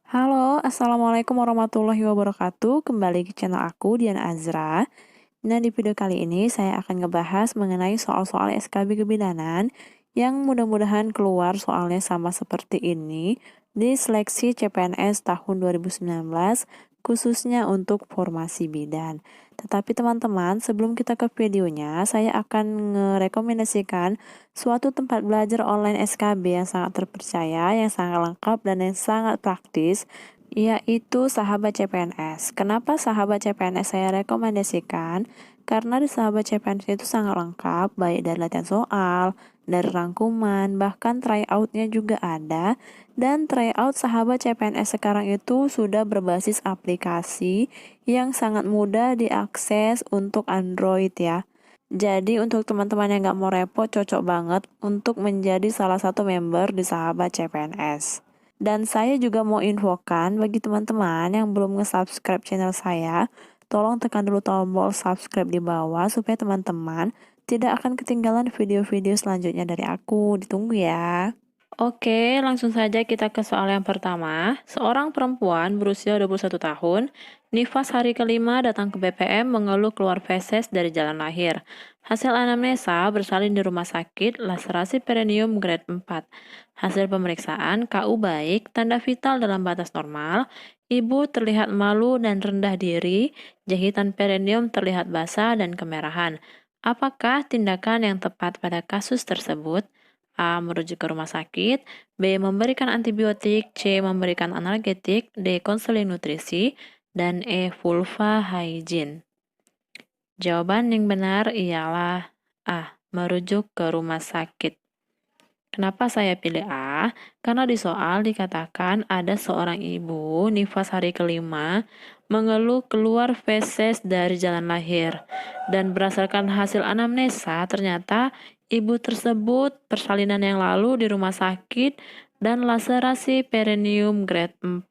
Halo, Assalamualaikum warahmatullahi wabarakatuh. Kembali ke channel aku, Diana Azra. Nah, di video kali ini saya akan ngebahas mengenai soal-soal SKB kebidanan yang mudah-mudahan keluar soalnya sama seperti ini di seleksi CPNS tahun 2019, khususnya untuk formasi bidan. Tetapi teman-teman, sebelum kita ke videonya, saya akan merekomendasikan suatu tempat belajar online SKB yang sangat terpercaya, yang sangat lengkap, dan yang sangat praktis, yaitu Sahabat CPNS. Kenapa Sahabat CPNS saya rekomendasikan? Karena di Sahabat CPNS itu sangat lengkap, baik dari latihan soal, dari rangkuman, bahkan tryout-nya juga ada. Dan tryout Sahabat CPNS sekarang itu sudah berbasis aplikasi yang sangat mudah diakses untuk Android ya. Jadi untuk teman-teman yang nggak mau repot, cocok banget untuk menjadi salah satu member di Sahabat CPNS. Dan saya juga mau infokan bagi teman-teman yang belum nge-subscribe channel saya, tolong tekan dulu tombol subscribe di bawah supaya teman-teman tidak akan ketinggalan video-video selanjutnya dari aku. Ditunggu ya. Oke, langsung saja kita ke soal yang pertama. Seorang perempuan berusia 21 tahun, nifas hari kelima datang ke BPM mengeluh keluar feses dari jalan lahir. Hasil anamnesa bersalin di rumah sakit, laserasi perineum grade 4. Hasil pemeriksaan KU baik, tanda vital dalam batas normal, ibu terlihat malu dan rendah diri, jahitan perineum terlihat basah dan kemerahan. Apakah tindakan yang tepat pada kasus tersebut? A. Merujuk ke rumah sakit, B. Memberikan antibiotik, C. Memberikan analgetik, D. Konseling nutrisi, dan E. Vulva hygiene. Jawaban yang benar ialah A. Merujuk ke rumah sakit. Kenapa saya pilih A? Karena di soal dikatakan ada seorang ibu nifas hari kelima mengeluh keluar feses dari jalan lahir. Dan berdasarkan hasil anamnesa ternyata ibu tersebut persalinan yang lalu di rumah sakit dan laserasi perineum grade 4.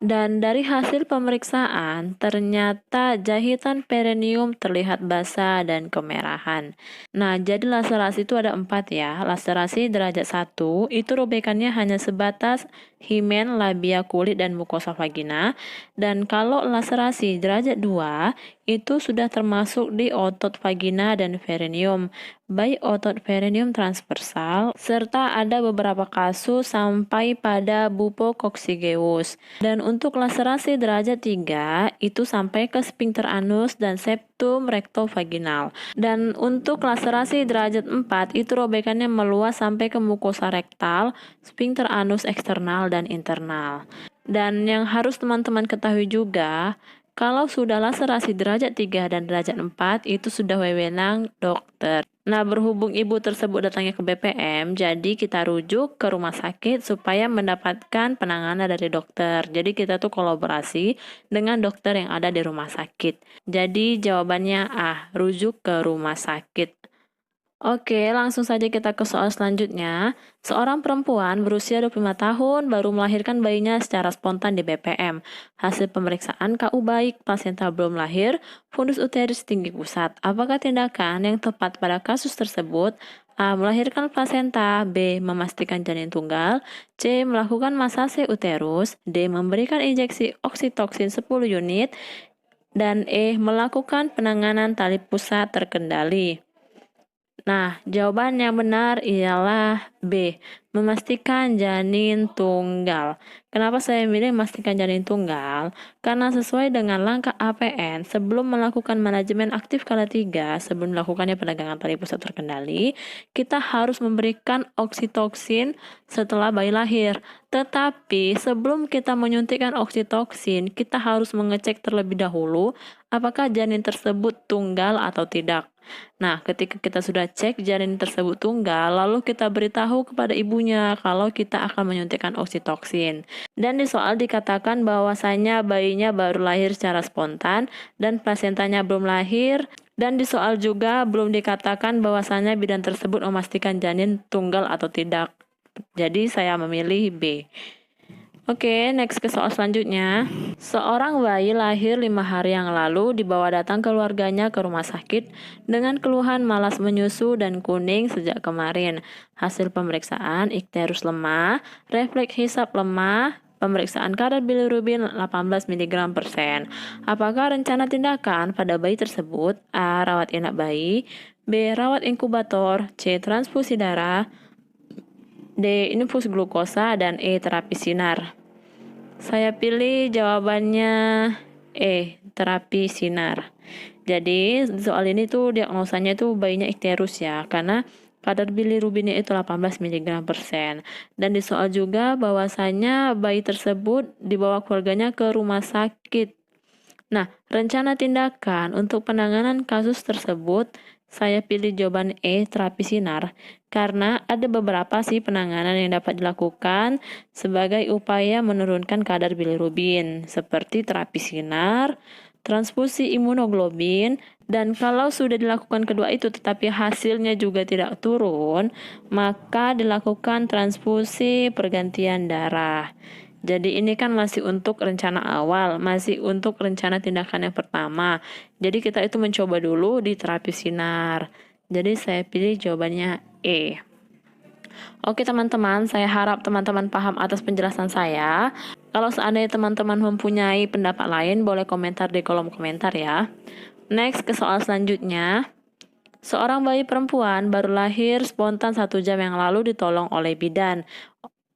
Dan dari hasil pemeriksaan, ternyata jahitan perineum terlihat basah dan kemerahan. Nah, jadi laserasi itu ada 4 ya. Laserasi derajat 1, itu robekannya hanya sebatas himen, labia, kulit, dan mukosa vagina. Dan kalau laserasi derajat 2, itu sudah termasuk di otot vagina dan perineum, baik otot perineum transversal, serta ada beberapa kasus sampai pada bupococcygeus. Dan untuk laserasi derajat 3, itu sampai ke sphincter anus dan septum rectovaginal. Dan untuk laserasi derajat 4, itu robekannya meluas sampai ke mukosa rektal, sphincter anus eksternal dan internal. Dan yang harus teman-teman ketahui juga, kalau sudah laserasi derajat 3 dan derajat 4, itu sudah wewenang dokter. Nah, berhubung ibu tersebut datangnya ke BPM, jadi kita rujuk ke rumah sakit supaya mendapatkan penanganan dari dokter. Jadi kita tuh kolaborasi dengan dokter yang ada di rumah sakit. Jadi jawabannya A, rujuk ke rumah sakit. Oke, langsung saja kita ke soal selanjutnya. Seorang perempuan berusia 25 tahun baru melahirkan bayinya secara spontan di BPM. Hasil pemeriksaan KU baik, plasenta belum lahir, fundus uterus tinggi pusat. Apakah tindakan yang tepat pada kasus tersebut? A. Melahirkan plasenta, B. Memastikan janin tunggal, C. Melakukan masase uterus, D. Memberikan injeksi oksitoksin 10 unit, dan E. Melakukan penanganan tali pusat terkendali. Nah, jawaban yang benar ialah B, memastikan janin tunggal. Kenapa saya milih memastikan janin tunggal? Karena sesuai dengan langkah APN, sebelum melakukan manajemen aktif skala 3, sebelum melakukannya penegangan tali pusat terkendali, kita harus memberikan oksitoksin setelah bayi lahir. Tetapi sebelum kita menyuntikkan oksitoksin, kita harus mengecek terlebih dahulu apakah janin tersebut tunggal atau tidak. Nah, ketika kita sudah cek janin tersebut tunggal, lalu kita beritahu kepada ibunya kalau kita akan menyuntikkan oksitoksin. Dan di soal dikatakan bahwasanya bayinya baru lahir secara spontan dan plasentanya belum lahir. Dan di soal juga belum dikatakan bahwasanya bidan tersebut memastikan janin tunggal atau tidak. Jadi saya memilih B. Oke, next ke soal selanjutnya. Seorang bayi lahir 5 hari yang lalu dibawa datang keluarganya ke rumah sakit dengan keluhan malas menyusu dan kuning sejak kemarin. Hasil pemeriksaan ikterus lemah, refleks hisap lemah, Pemeriksaan kadar bilirubin 18 mg/sen. Apakah rencana tindakan pada bayi tersebut? A. Rawat inap bayi. B. Rawat inkubator. C. Transfusi darah. D. Infus glukosa. Dan E. Terapi sinar. Saya pilih jawabannya E. Terapi sinar. Jadi soal ini tuh diagnosanya itu bayinya ikterus ya, karena kadar bilirubinnya itu 18 mg/sen. Dan di soal juga bahwasanya bayi tersebut dibawa keluarganya ke rumah sakit. Nah, rencana tindakan untuk penanganan kasus tersebut, saya pilih jawaban E, terapi sinar, karena ada beberapa sih penanganan yang dapat dilakukan sebagai upaya menurunkan kadar bilirubin, seperti terapi sinar, transfusi imunoglobin, dan kalau sudah dilakukan kedua itu tetapi hasilnya juga tidak turun, maka dilakukan transfusi pergantian darah. Jadi ini kan masih untuk rencana awal, masih untuk rencana tindakan yang pertama. Jadi kita itu mencoba dulu di terapi sinar. Jadi saya pilih jawabannya E. Oke teman-teman, saya harap teman-teman paham atas penjelasan saya. Kalau seandainya teman-teman mempunyai pendapat lain, boleh komentar di kolom komentar ya. Next, ke soal selanjutnya. Seorang bayi perempuan baru lahir spontan 1 jam yang lalu ditolong oleh bidan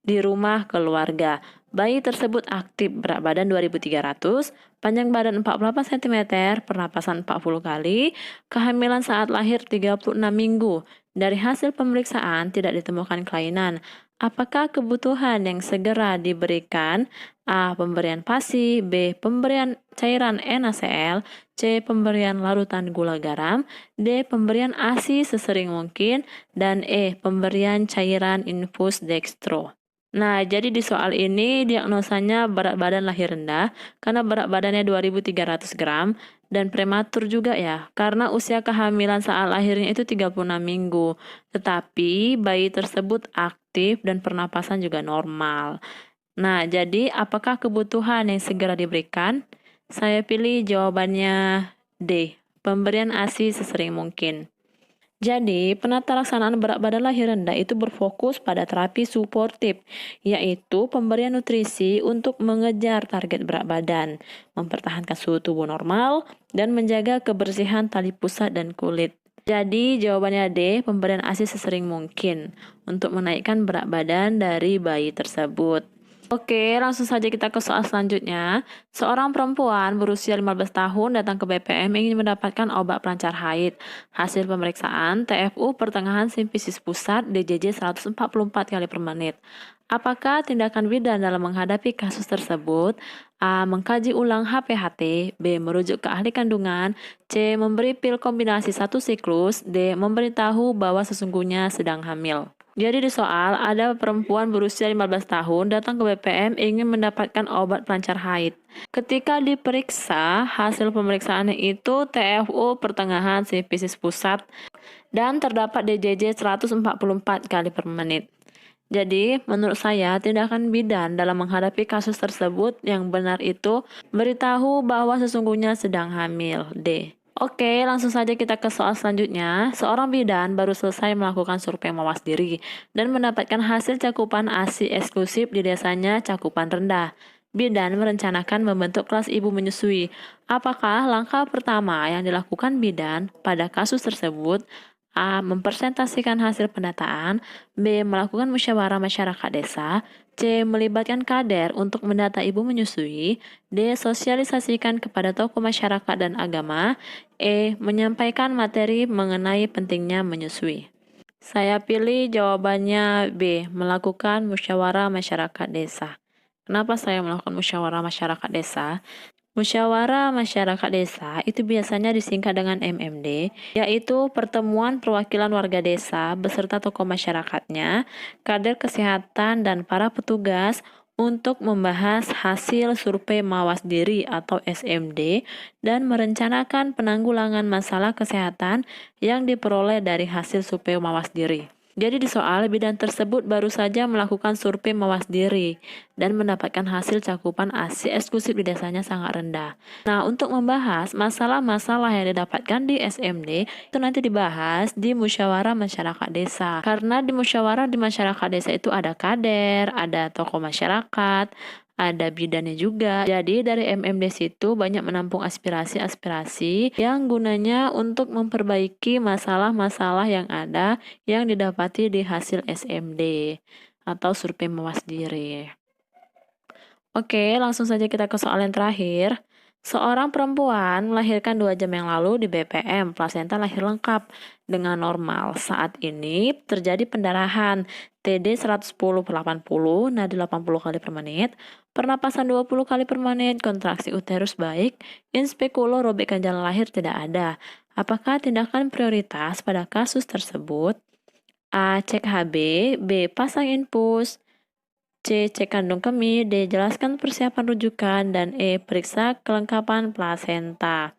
di rumah keluarga. Bayi tersebut aktif, berat badan 2.300, panjang badan 48 cm, pernapasan 40 kali, kehamilan saat lahir 36 minggu. Dari hasil pemeriksaan tidak ditemukan kelainan. Apakah kebutuhan yang segera diberikan? A. Pemberian PASI. B. Pemberian cairan NaCl. C. Pemberian larutan gula garam. D. Pemberian ASI sesering mungkin. Dan E. Pemberian cairan infus dextro. Nah, jadi di soal ini diagnosanya berat badan lahir rendah karena berat badannya 2.300 gram dan prematur juga ya, karena usia kehamilan saat lahirnya itu 36 minggu. Tetapi bayi tersebut aktif dan pernapasan juga normal. Nah, jadi apakah kebutuhan yang segera diberikan? Saya pilih jawabannya D, pemberian ASI sesering mungkin. Jadi, penata laksanaan berat badan lahir rendah itu berfokus pada terapi suportif, yaitu pemberian nutrisi untuk mengejar target berat badan, mempertahankan suhu tubuh normal, dan menjaga kebersihan tali pusat dan kulit. Jadi, jawabannya D, pemberian ASI sesering mungkin untuk menaikkan berat badan dari bayi tersebut. Oke, langsung saja kita ke soal selanjutnya. Seorang perempuan berusia 15 tahun datang ke BPM ingin mendapatkan obat pelancar haid. Hasil pemeriksaan TFU pertengahan simfisis pusat DJJ 144 kali per menit. Apakah tindakan bidan dalam menghadapi kasus tersebut? A. Mengkaji ulang HPHT. B. Merujuk ke ahli kandungan. C. Memberi pil kombinasi 1 siklus. D. Memberitahu bahwa sesungguhnya sedang hamil. Jadi di soal, ada perempuan berusia 15 tahun datang ke BPM ingin mendapatkan obat pelancar haid. Ketika diperiksa, hasil pemeriksaannya itu TFU pertengahan simfisis pusat dan terdapat DJJ 144 kali per menit. Jadi, menurut saya, tindakan bidan dalam menghadapi kasus tersebut yang benar itu beritahu bahwa sesungguhnya sedang hamil. D. Oke, langsung saja kita ke soal selanjutnya. Seorang bidan baru selesai melakukan survei mawas diri dan mendapatkan hasil cakupan ASI eksklusif di desanya cakupan rendah. Bidan merencanakan membentuk kelas ibu menyusui. Apakah langkah pertama yang dilakukan bidan pada kasus tersebut? A. Mempresentasikan hasil pendataan. B. Melakukan musyawarah masyarakat desa. C. Melibatkan kader untuk mendata ibu menyusui. D. Sosialisasikan kepada tokoh masyarakat dan agama. E. Menyampaikan materi mengenai pentingnya menyusui. Saya pilih jawabannya B. Melakukan musyawarah masyarakat desa. Kenapa saya melakukan musyawarah masyarakat desa? Musyawarah masyarakat desa itu biasanya disingkat dengan MMD, yaitu Pertemuan Perwakilan Warga Desa beserta tokoh masyarakatnya, kader kesehatan, dan para petugas untuk membahas hasil survei mawas diri atau SMD dan merencanakan penanggulangan masalah kesehatan yang diperoleh dari hasil survei mawas diri. Jadi di soal, bidan tersebut baru saja melakukan survei mawas diri dan mendapatkan hasil cakupan ASI eksklusif di desanya sangat rendah. Nah, untuk membahas masalah-masalah yang didapatkan di SMD, itu nanti dibahas di musyawarah masyarakat desa. Karena di musyawarah di masyarakat desa itu ada kader, ada tokoh masyarakat, ada bidannya juga. Jadi dari MMDes itu banyak menampung aspirasi-aspirasi yang gunanya untuk memperbaiki masalah-masalah yang ada yang didapati di hasil SMD atau survei mawas diri. Oke, langsung saja kita ke soal yang terakhir. Seorang perempuan melahirkan 2 jam yang lalu di BPM, plasenta lahir lengkap dengan normal. Saat ini terjadi pendarahan, TD 110/80, nadi 80 kali per menit, pernapasan 20 kali per menit, kontraksi uterus baik, in speculo robekan jalan lahir tidak ada. Apakah tindakan prioritas pada kasus tersebut? A. Cek HB, B. Pasang infus, C. Cek kandung kemih, D. Jelaskan persiapan rujukan, dan E. Periksa kelengkapan plasenta.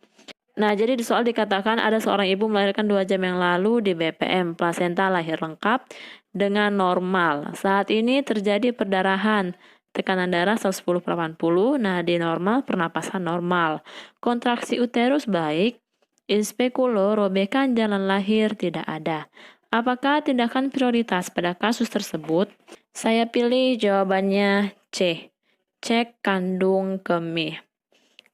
Nah, jadi di soal dikatakan ada seorang ibu melahirkan 2 jam yang lalu di BPM, plasenta lahir lengkap dengan normal. Saat ini terjadi perdarahan, tekanan darah 110/80, nadi normal, pernapasan normal. Kontraksi uterus baik, in speculo robekan jalan lahir tidak ada. Apakah tindakan prioritas pada kasus tersebut? Saya pilih jawabannya C. Cek kandung kemih.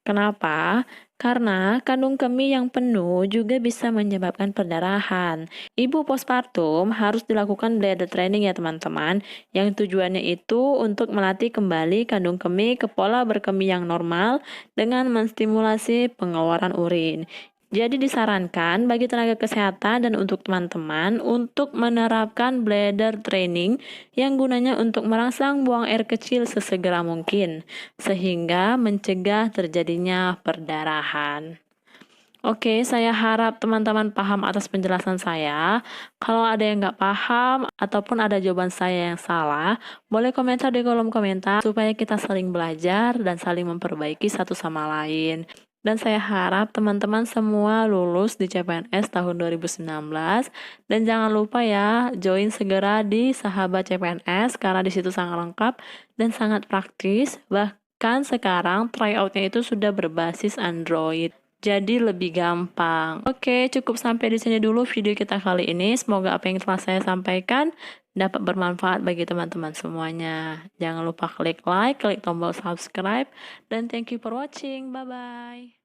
Kenapa? Karena kandung kemih yang penuh juga bisa menyebabkan perdarahan. Ibu postpartum harus dilakukan bladder training ya teman-teman, yang tujuannya itu untuk melatih kembali kandung kemih ke pola berkemih yang normal dengan menstimulasi pengeluaran urin. Jadi disarankan bagi tenaga kesehatan dan untuk teman-teman untuk menerapkan bladder training yang gunanya untuk merangsang buang air kecil sesegera mungkin, sehingga mencegah terjadinya perdarahan. Oke, saya harap teman-teman paham atas penjelasan saya. Kalau ada yang nggak paham ataupun ada jawaban saya yang salah, boleh komentar di kolom komentar supaya kita saling belajar dan saling memperbaiki satu sama lain. Dan saya harap teman-teman semua lulus di CPNS tahun 2019. Dan jangan lupa ya, join segera di Sahabat CPNS karena di situ sangat lengkap dan sangat praktis. Bahkan sekarang tryoutnya itu sudah berbasis Android. Jadi lebih gampang. Oke, cukup sampai di sini dulu video kita kali ini. Semoga apa yang telah saya sampaikan dapat bermanfaat bagi teman-teman semuanya. Jangan lupa klik like, klik tombol subscribe, dan thank you for watching. Bye-bye.